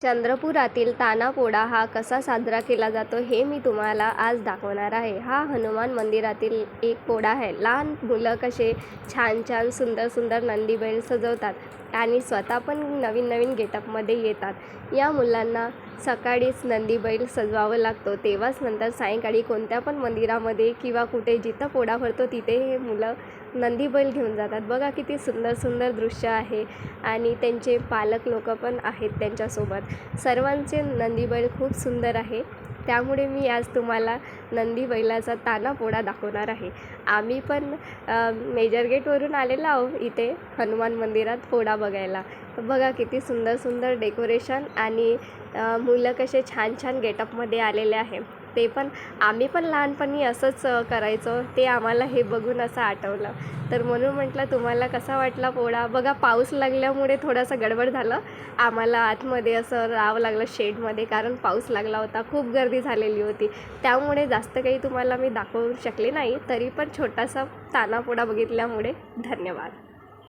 चंद्रपुरातील तानापोळा हा कसा साजरा केला जातो हे मी तुम्हाला आज दाखवणार आहे। हा हनुमान मंदिरातील एक पोळा आहे। लहान मुलं कसे छान छान सुंदर सुंदर नंदी बैल सजवतात आणि स्वतः पण नवीन नवीन गेटअपमध्ये येतात। या मुलांना सकाळीच नंदी बैल सजवावं लागतो, तेव्हाच नंतर सायंकाळी कोणत्या पण मंदिरामध्ये किंवा कुठे जिथं पोळा भरतो तिथे हे मुलं नंदी बैल घेऊन जातात। बघा किती सुंदर सुंदर दृश्य आहे आणि त्यांचे पालक लोक पण आहेत त्यांच्यासोबत। सर्वांचे नंदी बैल खूप सुंदर आहे, त्यामुळे मी आज तुम्हाला नंदी बैलाचा तानापोळा दाखवणार आहे। आम्ही पण मेजर गेटवरून आलेलो आहोत इथे हनुमान मंदिरात पोळा बघायला। बघा किती सुंदर सुंदर डेकोरेशन आणि मुलं कसे छान छान गेटअपमध्ये आलेले आहे। ते पण आम्ही पण लहानपणी असंच करायचो, ते आम्हाला हे बघून असं आठवलं, तर म्हणून म्हटलं तुम्हाला कसा वाटला पोळा। बघा पाऊस लागल्यामुळे थोडासा गडबड झालं, आम्हाला आतमध्ये असं राहावं लागलं शेडमध्ये, कारण पाऊस लागला होता, खूप गर्दी झालेली होती, त्यामुळे जास्त काही तुम्हाला मी दाखवू शकले नाही। तरी पण छोटासा तानापोळा बघितल्यामुळे धन्यवाद।